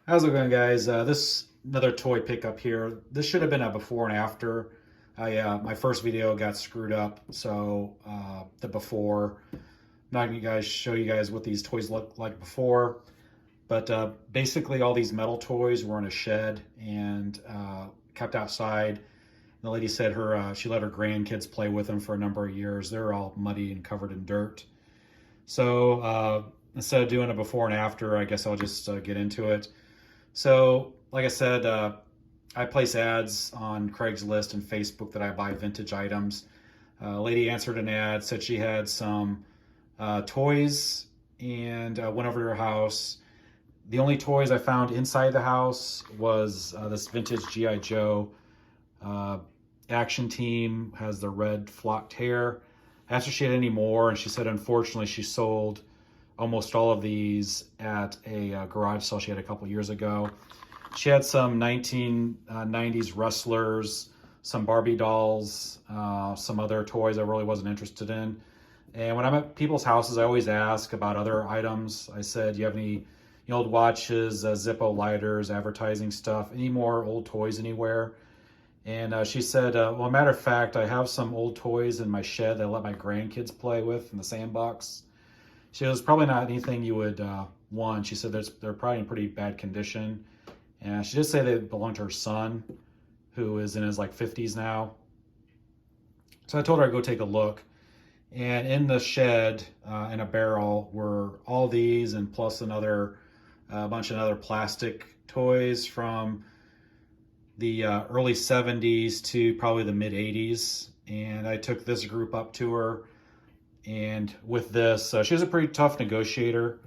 How's it going, guys? This another toy pickup here. This should have been a before and after. My first video got screwed up, so the before. I'm not gonna show you guys what these toys look like before, but basically all these metal toys were in a shed and kept outside. The lady said she let her grandkids play with them for a number of years. They're all muddy and covered in dirt. So instead of doing a before and after, I guess I'll just get into it. So, like I said, I place ads on Craigslist and Facebook that I buy vintage items. A lady answered an ad, said she had some toys, and went over to her house. The only toys I found inside the house was this vintage G.I. Joe action team, has the red flocked hair. I asked her if she had any more, and she said unfortunately she sold almost all of these at a garage sale she had a couple years ago. She had some 1990s wrestlers, some Barbie dolls, some other toys I really wasn't interested in. And when I'm at people's houses, I always ask about other items. I said, do you have any old watches, Zippo lighters, advertising stuff, any more old toys anywhere? And she said, well, matter of fact, I have some old toys in my shed that I let my grandkids play with in the sandbox. She goes, probably not anything you would want. She said they're probably in pretty bad condition. And she did say they belong to her son, who is in his like 50s now. So I told her I'd go take a look. And in the shed, in a barrel, were all these and plus another bunch of other plastic toys from the early 70s to probably the mid 80s. And I took this group up to her. And with this, she was a pretty tough negotiator,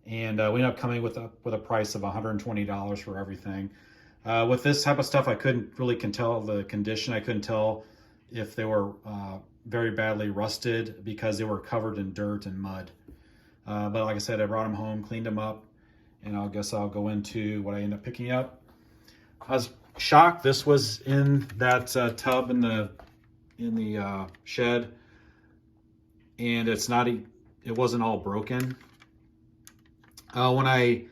and we ended up coming with a price of $120 for everything. With this type of stuff, I couldn't really tell the condition. I couldn't tell if they were very badly rusted because they were covered in dirt and mud. But like I said, I brought them home, cleaned them up, and I guess I'll go into what I ended up picking up. I was shocked this was in that tub in the shed. And it wasn't all broken. When I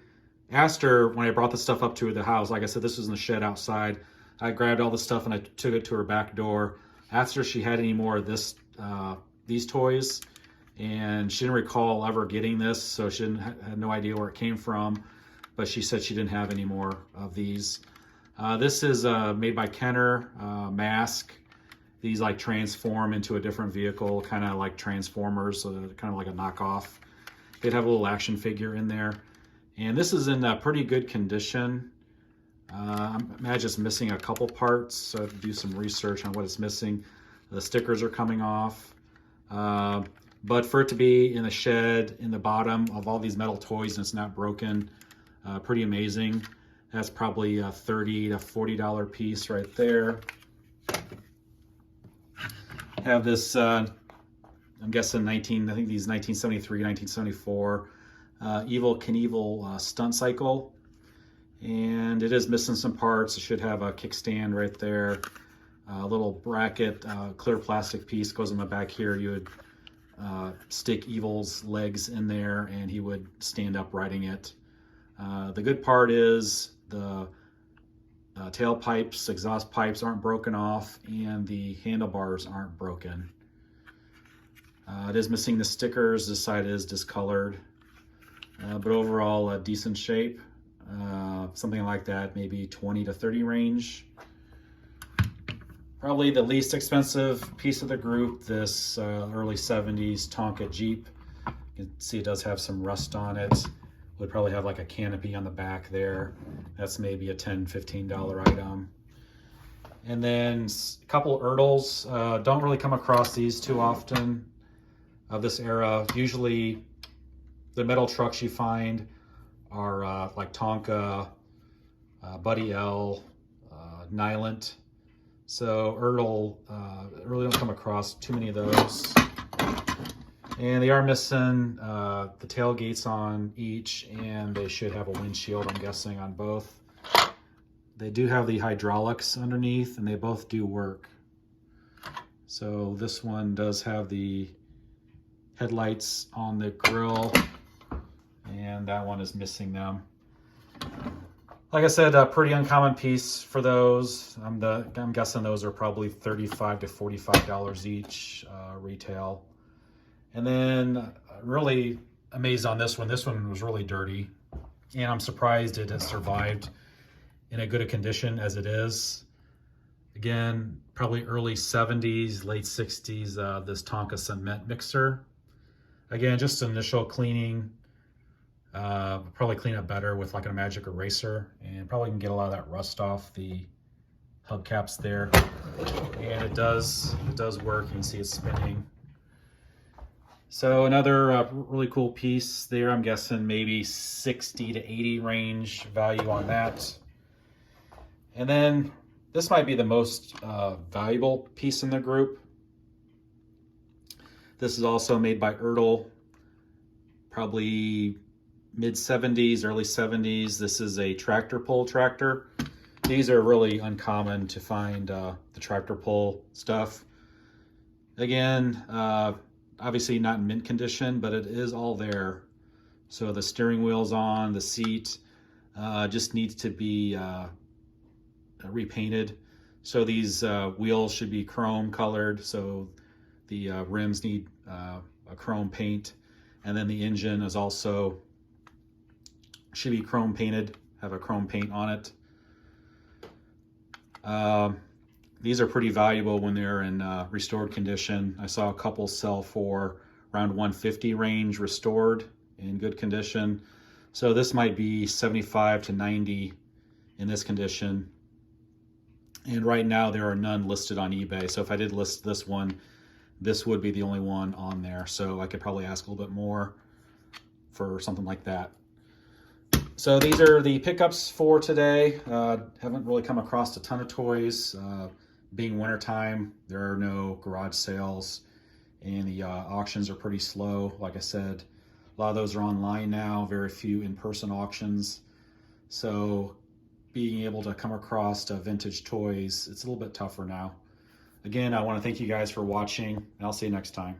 asked her, when I brought the stuff up to the house, like I said, this was in the shed outside. I grabbed all the stuff and I took it to her back door. Asked her if she had any more of these toys, and she didn't recall ever getting this, so she had no idea where it came from, but she said she didn't have any more of these. This is made by Kenner, Mask. These like transform into a different vehicle, kind of like Transformers, so kind of like a knockoff. They'd have a little action figure in there. And this is in pretty good condition. I imagine it's missing a couple parts, so I have to do some research on what it's missing. The stickers are coming off. But for it to be in the shed, in the bottom of all these metal toys, and it's not broken, pretty amazing. That's probably a $30 to $40 piece right there. Have this, I'm guessing I think these 1973, 1974 Evel Knievel stunt cycle. And it is missing some parts. It should have a kickstand right there. A little bracket, clear plastic piece goes in the back here. You would stick Evel's legs in there and he would stand up riding it. The good part is the tailpipes, exhaust pipes aren't broken off, and the handlebars aren't broken. It is missing the stickers. This side is discolored, but overall decent shape. Something like that, maybe 20 to 30 range. Probably the least expensive piece of the group, this early 70s Tonka Jeep. You can see it does have some rust on it. Would probably have like a canopy on the back there. That's maybe a $10, $15 item. And then a couple Ertls. Don't really come across these too often of this era. Usually the metal trucks you find are like Tonka, Buddy L, Nylint. So Ertl, really don't come across too many of those. And they are missing the tailgates on each, and they should have a windshield, I'm guessing, on both. They do have the hydraulics underneath, and they both do work. So this one does have the headlights on the grill, and that one is missing them. Like I said, a pretty uncommon piece for those. I'm guessing those are probably $35 to $45 each retail. And then really amazed on this one. This one was really dirty, and I'm surprised it has survived in a good a condition as it is. Again, probably early 70s, late 60s, this Tonka cement mixer. Again, just initial cleaning. Probably clean up better with like a magic eraser, and probably can get a lot of that rust off the hubcaps there. And it does work. You can see it spinning. So another really cool piece there. I'm guessing maybe 60 to 80 range value on that. And then this might be the most valuable piece in the group. This is also made by Ertl, probably mid 70s, early 70s. This is a tractor pull tractor. These are really uncommon to find, the tractor pull stuff. Again, obviously not in mint condition, but it is all there. So the steering wheel's on, the seat just needs to be repainted. So these wheels should be chrome colored, so the rims need a chrome paint. And then the engine is also should be chrome painted, have a chrome paint on it. These are pretty valuable when they're in restored condition. I saw a couple sell for around 150 range restored in good condition. So this might be 75 to 90 in this condition. And right now there are none listed on eBay. So if I did list this one, this would be the only one on there. So I could probably ask a little bit more for something like that. So these are the pickups for today. Haven't really come across a ton of toys. Being wintertime, there are no garage sales, and the auctions are pretty slow. Like I said, a lot of those are online now, very few in-person auctions. So being able to come across vintage toys, it's a little bit tougher now. Again, I want to thank you guys for watching, and I'll see you next time.